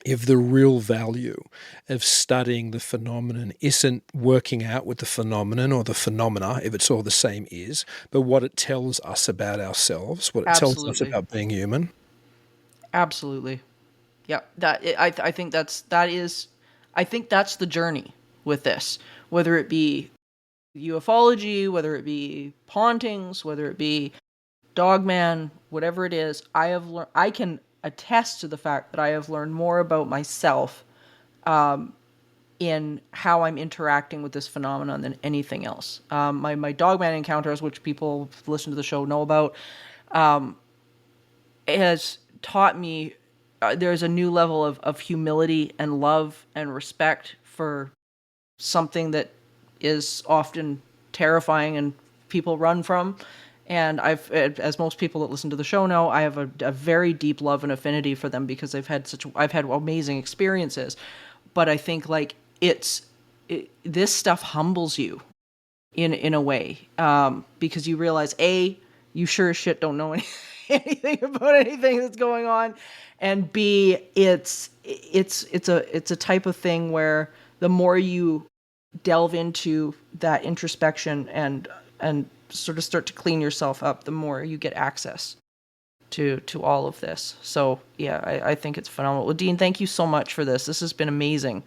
if the real value of studying the phenomenon isn't working out what the phenomenon or the phenomena, if it's all the same, is, but what it tells us about ourselves, what it tells us about being human. Absolutely. Yeah, I think I think that's the journey with this, whether it be ufology, whether it be hauntings, whether it be Dogman, whatever it is. I can attest to the fact that I have learned more about myself in how I'm interacting with this phenomenon than anything else. My Dogman encounters, which people who listen to the show know about, has taught me there's a new level of humility and love and respect for something that is often terrifying and people run from. And as most people that listen to the show know, I have a very deep love and affinity for them because I've had amazing experiences. But I think like this stuff humbles you in a way, because you realize you sure as shit don't know anything about anything that's going on, and B, it's a type of thing where the more you delve into that introspection and sort of start to clean yourself up, the more you get access to all of this. So yeah, I think it's phenomenal. Well, Dean, thank you so much for this. This has been amazing.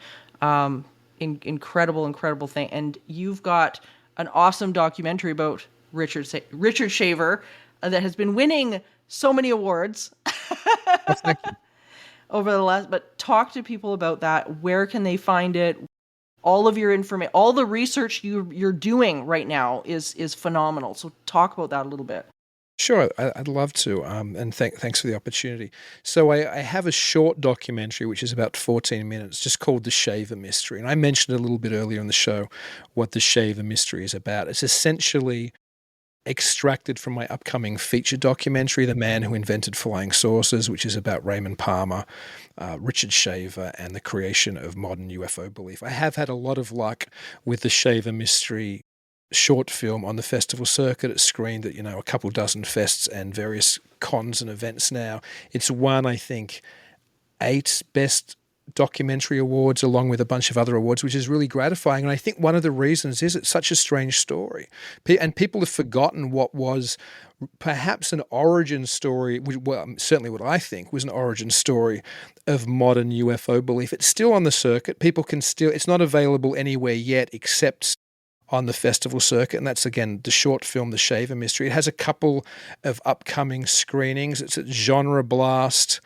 Incredible thing. And you've got an awesome documentary about Richard Shaver that has been winning so many awards Thank you. over the last, but talk to people about that. Where can they find it? All of your information, all the research you're doing right now is phenomenal. So talk about that a little bit. Sure, I'd love to, and thanks for the opportunity. So I have a short documentary, which is about 14 minutes, just called The Shaver Mystery. And I mentioned a little bit earlier in the show what The Shaver Mystery is about. It's essentially extracted from my upcoming feature documentary, The Man Who Invented Flying Saucers, which is about Raymond Palmer, Richard Shaver, and the creation of modern UFO belief. I have had a lot of luck with The Shaver Mystery short film on the festival circuit. It's screened at, a couple dozen fests and various cons and events now. It's won, I think, 8 Best Documentary awards along with a bunch of other awards, which is really gratifying. And I think one of the reasons is it's such a strange story. And people have forgotten what was perhaps an origin story, well, certainly what I think was an origin story of modern UFO belief. It's still on the circuit. People can still, it's not available anywhere yet except on the festival circuit, and that's again the short film The Shaver Mystery. It has a couple of upcoming screenings. It's at Genre Blast,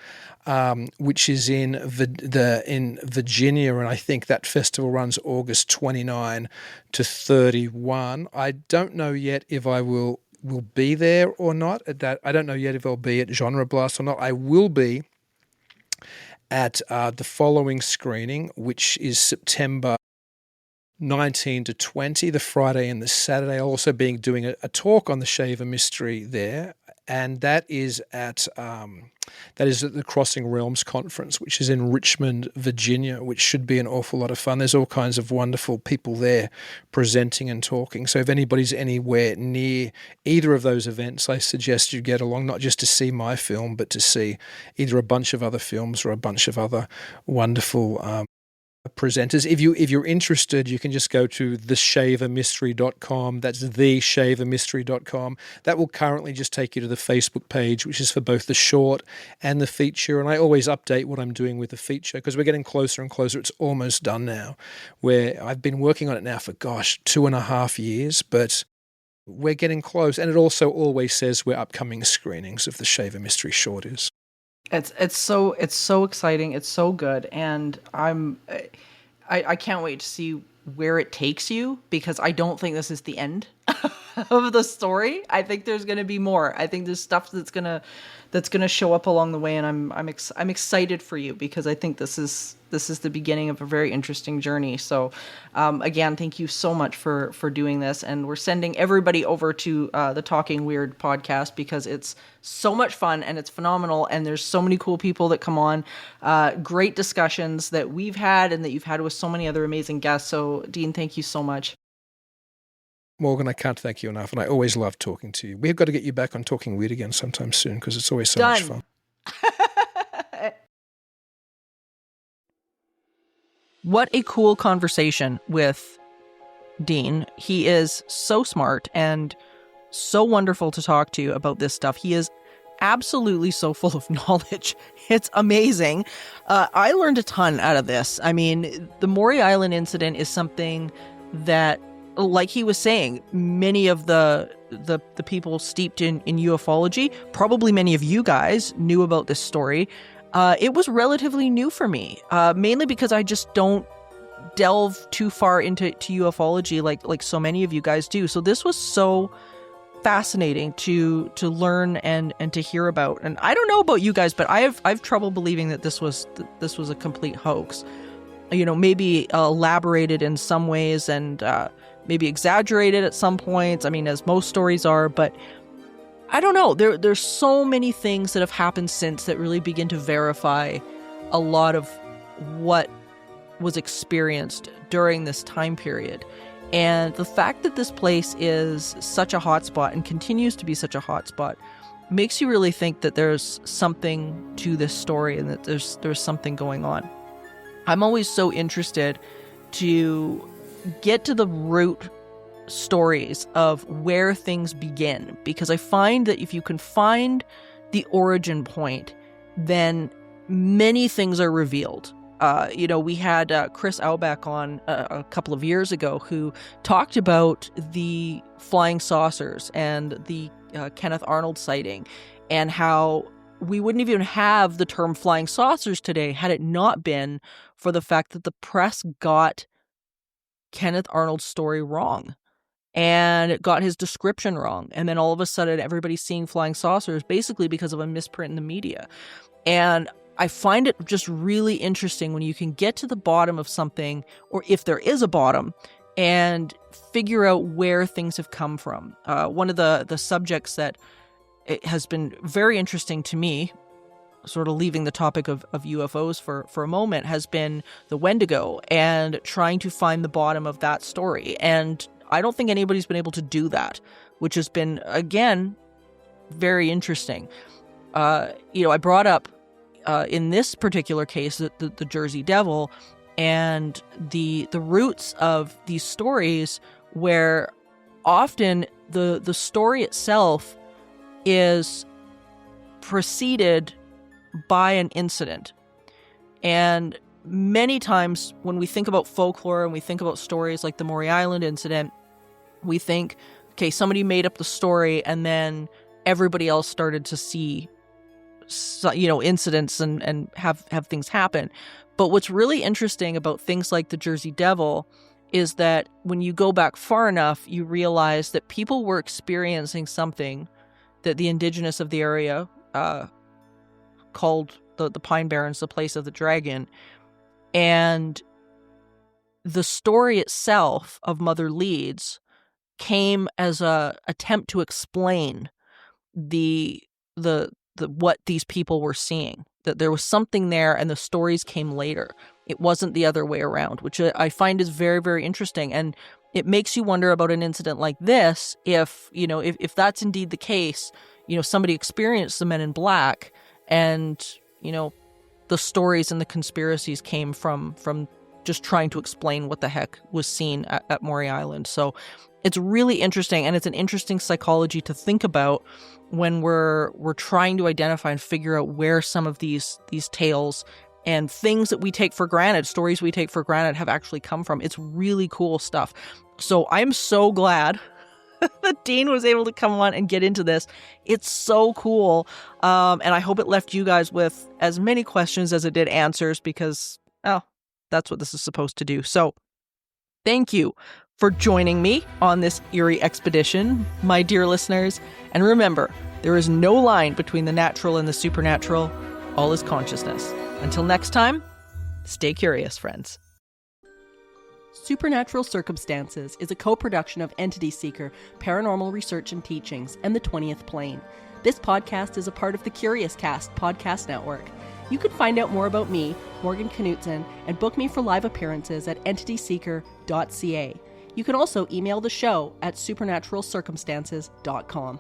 which is in Virginia, and I think that festival runs August 29 to 31. I don't know yet if I will be there or not. I don't know yet if I'll be at Genre Blast or not. I will be at the following screening, which is September 19 to 20, the Friday and the Saturday. I'll also be doing a talk on the Shaver Mystery there, and that is at the Crossing Realms Conference, which is in Richmond, Virginia, which should be an awful lot of fun. There's all kinds of wonderful people there presenting and talking. So if anybody's anywhere near either of those events, I suggest you get along, not just to see my film, but to see either a bunch of other films or a bunch of other wonderful presenters. If you're interested, you can just go to theshavermystery.com. That's theshavermystery.com. That will currently just take you to the Facebook page, which is for both the short and the feature. And I always update what I'm doing with the feature because we're getting closer and closer. It's almost done now, where I've been working on it now for 2.5 years, but we're getting close. And it also always says where upcoming screenings of the Shaver Mystery short is. It's so exciting. It's so good, and I can't wait to see where it takes you, because I don't think this is the end of the story. I think there's going to be more. I think there's stuff that's gonna show up along the way, and I'm excited for you, because I think this is the beginning of a very interesting journey. So, again, thank you so much for doing this, and we're sending everybody over to the Talking Weird podcast, because it's so much fun and it's phenomenal, and there's so many cool people that come on, great discussions that we've had and that you've had with so many other amazing guests. So, Dean, thank you so much. Morgan, I can't thank you enough, and I always love talking to you. We've got to get you back on Talking Weird again sometime soon, because it's always so much fun. What a cool conversation with Dean. He is so smart and so wonderful to talk to about this stuff. He is absolutely so full of knowledge. It's amazing. I learned a ton out of this. I mean, the Maury Island incident is something that, like he was saying, many of the people steeped in ufology, probably many of you guys knew about this story. It was relatively new for me, mainly because I just don't delve too far into ufology like so many of you guys do. So this was so fascinating to learn and to hear about. And I don't know about you guys, but I've trouble believing that this was a complete hoax. You know, maybe elaborated in some ways and maybe exaggerated at some points. I mean, as most stories are, but I don't know. There's so many things that have happened since that really begin to verify a lot of what was experienced during this time period. And the fact that this place is such a hotspot and continues to be such a hotspot makes you really think that there's something to this story and that there's something going on. I'm always so interested to get to the root stories of where things begin, because I find that if you can find the origin point, then many things are revealed. We had Chris Auerbach on a couple of years ago, who talked about the flying saucers and the Kenneth Arnold sighting, and how we wouldn't even have the term flying saucers today had it not been for the fact that the press got Kenneth Arnold's story wrong and it got his description wrong. And then all of a sudden everybody's seeing flying saucers basically because of a misprint in the media. And I find it just really interesting when you can get to the bottom of something, or if there is a bottom, and figure out where things have come from. One of the subjects that it has been very interesting to me, sort of leaving the topic of UFOs for a moment, has been the Wendigo and trying to find the bottom of that story. And I don't think anybody's been able to do that, which has been, again, very interesting. I brought up in this particular case the Jersey Devil and the roots of these stories, where often the story itself is preceded by an incident. And many times when we think about folklore and we think about stories like the Maury Island Incident, we think, okay, somebody made up the story and then everybody else started to see incidents and have things happen. But what's really interesting about things like the Jersey Devil is that when you go back far enough, you realize that people were experiencing something that the indigenous of the area called the Pine Barrens, the place of the dragon. And the story itself of Mother Leeds came as a attempt to explain the what these people were seeing, that there was something there and the stories came later. It wasn't the other way around, which I find is very, very interesting. And it makes you wonder about an incident like this, if that's indeed the case, somebody experienced the Men in Black and, the stories and the conspiracies came from just trying to explain what the heck was seen at Maury Island. So it's really interesting, and it's an interesting psychology to think about when we're trying to identify and figure out where some of these tales and things that we take for granted, stories we take for granted, have actually come from. It's really cool stuff. So I'm so glad that Dean was able to come on and get into this. It's so cool. And I hope it left you guys with as many questions as it did answers because, that's what this is supposed to do. So thank you for joining me on this eerie expedition, my dear listeners. And remember, there is no line between the natural and the supernatural. All is consciousness. Until next time, stay curious, friends. Supernatural Circumstances is a co-production of Entity Seeker, Paranormal Research and Teachings, and The 20th Plane. This podcast is a part of the Curious Cast podcast network. You can find out more about me, Morgan Knudsen, and book me for live appearances at entityseeker.ca. You can also email the show at supernaturalcircumstances.com.